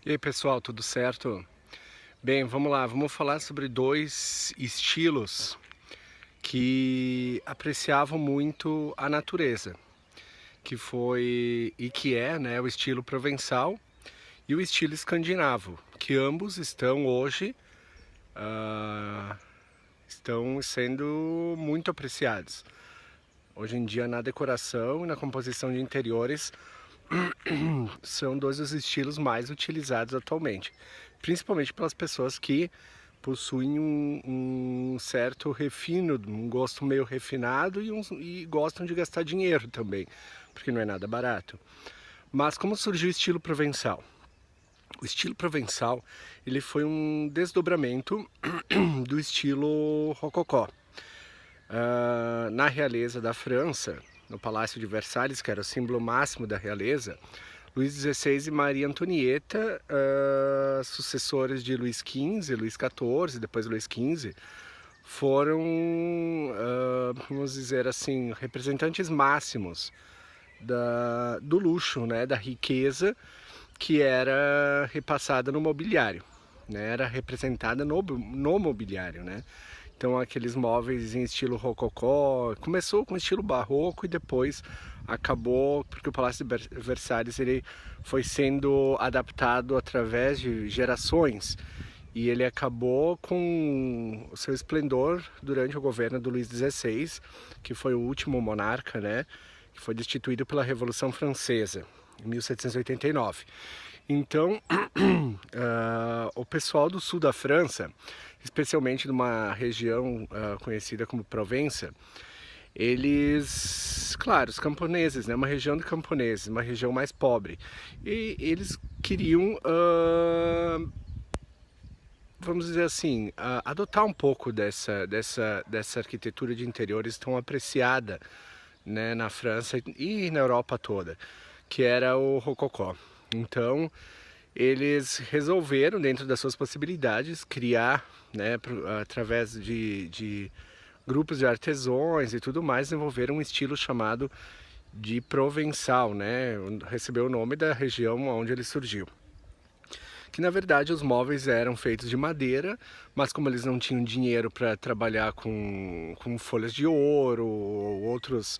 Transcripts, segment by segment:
E aí pessoal, tudo certo? Bem, vamos lá, vamos falar sobre dois estilos que apreciavam muito a natureza, que foi e que é, né, o estilo provençal e o estilo escandinavo, que ambos estão hoje ah, estão sendo muito apreciados. Hoje em dia na decoração e na composição de interiores são dois dos estilos mais utilizados atualmente, principalmente pelas pessoas que possuem um certo refino, um gosto meio refinado e gostam de gastar dinheiro também, porque não é nada barato. Mas como surgiu o estilo provençal? O estilo provençal ele foi um desdobramento do estilo rococó. Na realeza da França, no Palácio de Versalhes, que era o símbolo máximo da realeza, Luís XVI e Maria Antonieta, sucessores de Luís XV, Luís XIV, depois Luís XV, foram, vamos dizer assim, representantes máximos do luxo, né, da riqueza que era repassada no mobiliário, né, era representada no mobiliário, né. Então aqueles móveis em estilo rococó, começou com estilo barroco e depois acabou porque o Palácio de Versalhes ele foi sendo adaptado através de gerações e ele acabou com o seu esplendor durante o governo do Luís XVI, que foi o último monarca, né, que foi destituído pela Revolução Francesa em 1789. Então, o pessoal do sul da França, especialmente numa região conhecida como Provença, eles, claro, os camponeses, né, uma região de camponeses, uma região mais pobre, e eles queriam, vamos dizer assim, adotar um pouco dessa arquitetura de interiores tão apreciada, né, na França e na Europa toda, que era o rococó. Então, eles resolveram, dentro das suas possibilidades, criar, né, através de grupos de artesãos e tudo mais, desenvolveram um estilo chamado de provençal, né? Recebeu o nome da região onde ele surgiu. Que na verdade os móveis eram feitos de madeira, mas como eles não tinham dinheiro para trabalhar com folhas de ouro ou outros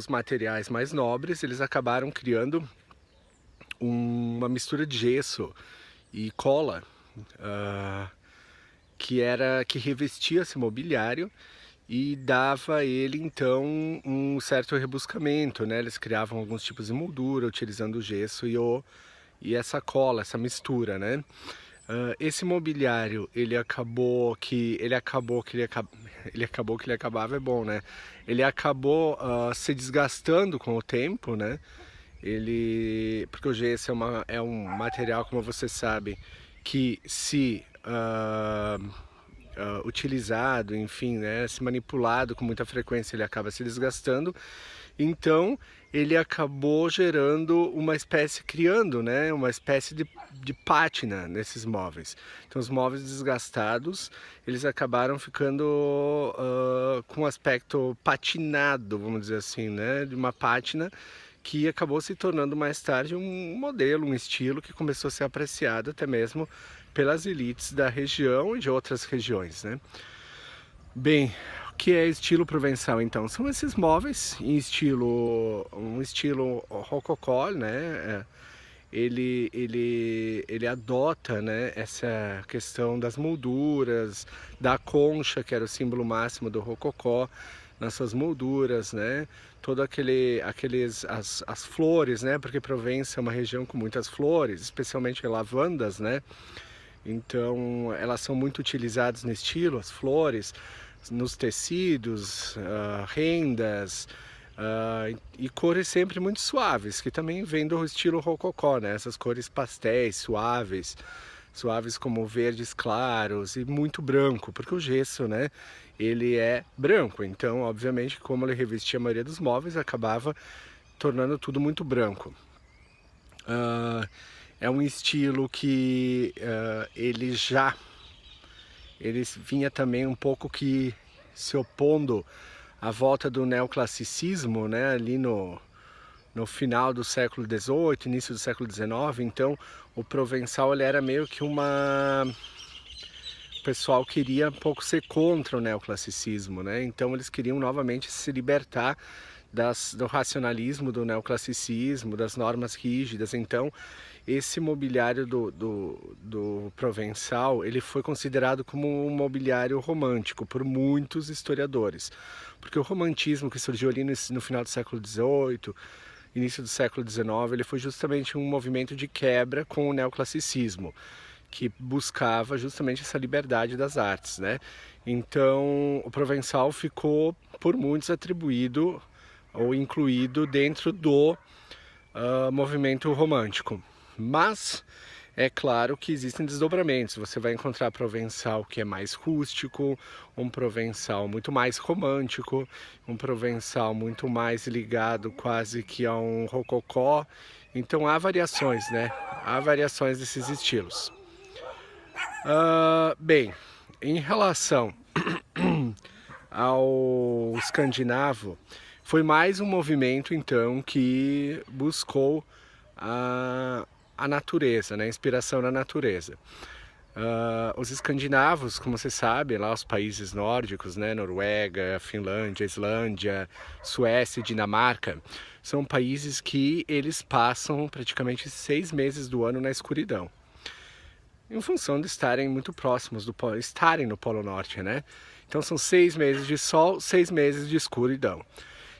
materiais mais nobres, eles acabaram criando uma mistura de gesso e cola, ah, que revestia esse mobiliário e dava a ele então um certo rebuscamento, né? Eles criavam alguns tipos de moldura utilizando o gesso e essa cola, essa mistura, né? Esse mobiliário ele acabava é bom, né? Ele acabou se desgastando com o tempo, né? Porque o gesso é um material, como você sabe, que se utilizado, enfim, né, se manipulado com muita frequência, ele acaba se desgastando. Então, ele acabou gerando criando, né, uma espécie de pátina nesses móveis. Então, os móveis desgastados, eles acabaram ficando com um aspecto patinado, vamos dizer assim, né, de uma pátina que acabou se tornando mais tarde um modelo, um estilo que começou a ser apreciado até mesmo pelas elites da região e de outras regiões, né? Bem, o que é estilo provençal então? São esses móveis em um estilo rococó, né? Ele adota, né, essa questão das molduras, da concha, que era o símbolo máximo do rococó, nas suas molduras, né? Todo as flores, né? Porque Provença é uma região com muitas flores, especialmente lavandas, né? Então elas são muito utilizadas no estilo, as flores, nos tecidos, rendas, e cores sempre muito suaves, que também vem do estilo rococó, né? Essas cores pastéis, suaves, suaves como verdes claros e muito branco, porque o gesso, né? Ele é branco, então obviamente como ele revestia a maioria dos móveis, acabava tornando tudo muito branco. Uh, é um estilo que ele vinha também um pouco que se opondo à volta do neoclassicismo, né, ali no final do século XVIII, início do século XIX. Então o provençal ele era meio que o pessoal queria um pouco ser contra o neoclassicismo, né? Então eles queriam novamente se libertar do racionalismo, do neoclassicismo, das normas rígidas. Então esse mobiliário do provençal ele foi considerado como um mobiliário romântico por muitos historiadores, porque o romantismo que surgiu ali no final do século XVIII, início do século XIX, ele foi justamente um movimento de quebra com o neoclassicismo, que buscava justamente essa liberdade das artes, né? Então o provençal ficou por muitos atribuído ou incluído dentro do movimento romântico. Mas é claro que existem desdobramentos. Você vai encontrar provençal que é mais rústico, um provençal muito mais romântico, um provençal muito mais ligado quase que a um rococó. Então há variações, né? Há variações desses estilos. Bem, em relação ao escandinavo, foi mais um movimento então que buscou a natureza, né? Inspiração na natureza. Os escandinavos, como você sabe, lá os países nórdicos, né? Noruega, Finlândia, Islândia, Suécia e Dinamarca, são países que eles passam praticamente 6 meses do ano na escuridão, em função de estarem muito próximos estarem no Polo Norte, né? Então são 6 meses de sol, 6 meses de escuridão.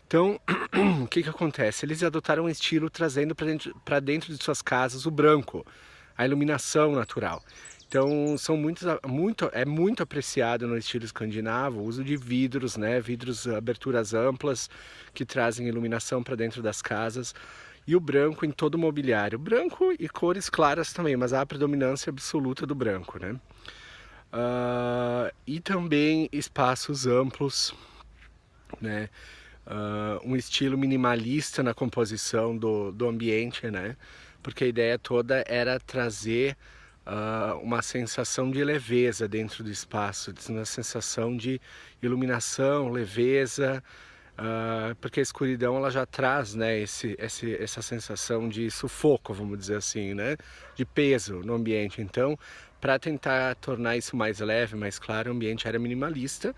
Então, o que acontece? Eles adotaram um estilo trazendo para dentro de suas casas o branco, a iluminação natural. Então, é muito apreciado no estilo escandinavo o uso de vidros, né? Vidros, aberturas amplas, que trazem iluminação para dentro das casas. E o branco em todo o mobiliário. Branco e cores claras também, mas há a predominância absoluta do branco, né? E também espaços amplos, né? Um estilo minimalista na composição do ambiente, né? Porque a ideia toda era trazer uma sensação de leveza dentro do espaço, uma sensação de iluminação, leveza, porque a escuridão ela já traz, né, essa sensação de sufoco, vamos dizer assim, né? De peso no ambiente. Então, para tentar tornar isso mais leve, mais claro, o ambiente era minimalista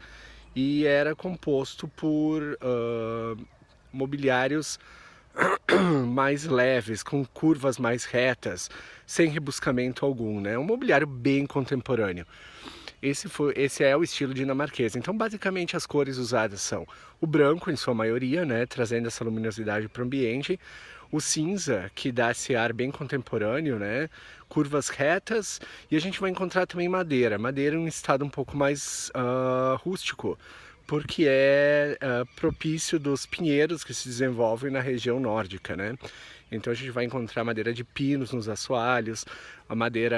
e era composto por mobiliários mais leves, com curvas mais retas, sem rebuscamento algum, né? Um mobiliário bem contemporâneo. Esse é o estilo dinamarquês. Então, basicamente, as cores usadas são o branco, em sua maioria, né? Trazendo essa luminosidade para o ambiente. O cinza, que dá esse ar bem contemporâneo, né? Curvas retas. E a gente vai encontrar também madeira. Madeira em um estado um pouco mais rústico, porque é propício dos pinheiros que se desenvolvem na região nórdica, né? Então a gente vai encontrar madeira de pinos nos assoalhos, a madeira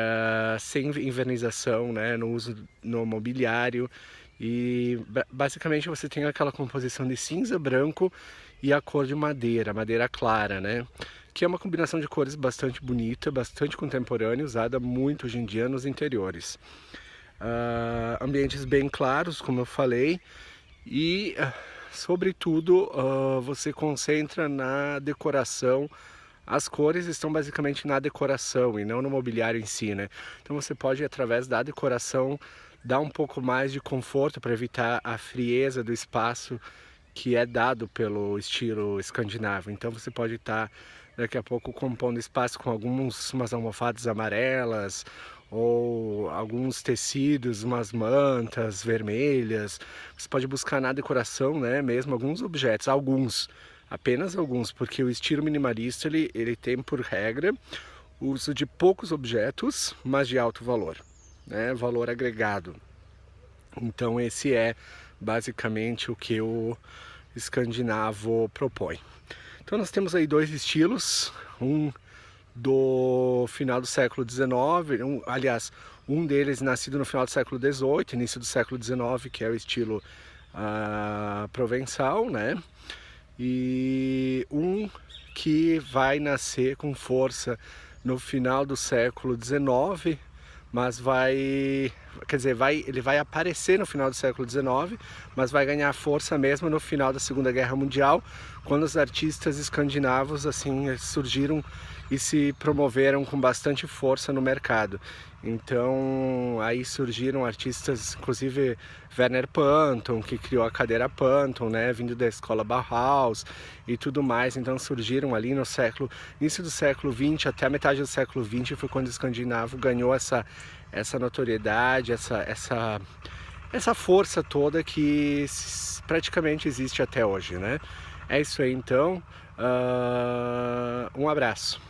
sem invernização, né, no uso no mobiliário. E basicamente você tem aquela composição de cinza, branco e a cor de madeira clara, né? Que é uma combinação de cores bastante bonita, bastante contemporânea, usada muito hoje em dia nos interiores. Ambientes bem claros, como eu falei, e sobretudo você concentra na decoração. As cores estão basicamente na decoração e não no mobiliário em si, né? Então você pode, através da decoração, dar um pouco mais de conforto para evitar a frieza do espaço que é dado pelo estilo escandinavo. Então você pode estar daqui a pouco compondo espaço com umas almofadas amarelas ou alguns tecidos, umas mantas vermelhas. Você pode buscar na decoração, né, mesmo alguns objetos, apenas alguns, porque o estilo minimalista ele tem por regra o uso de poucos objetos, mas de alto valor, né, valor agregado. Então esse é basicamente o que o escandinavo propõe. Então nós temos aí dois estilos, um do final do século XIX, um deles nascido no final do século XVIII, início do século XIX, que é o estilo provençal, né? E um que vai nascer com força no final do século XIX, mas ele vai aparecer no final do século XIX, mas vai ganhar força mesmo no final da Segunda Guerra Mundial, quando os artistas escandinavos assim surgiram e se promoveram com bastante força no mercado. Então aí surgiram artistas, inclusive Werner Panton, que criou a cadeira Panton, né, vindo da escola Bauhaus e tudo mais. Então surgiram ali no início do século XX até a metade do século XX, foi quando o escandinavo ganhou essa notoriedade, essa força toda que praticamente existe até hoje, né? É isso aí então, um abraço.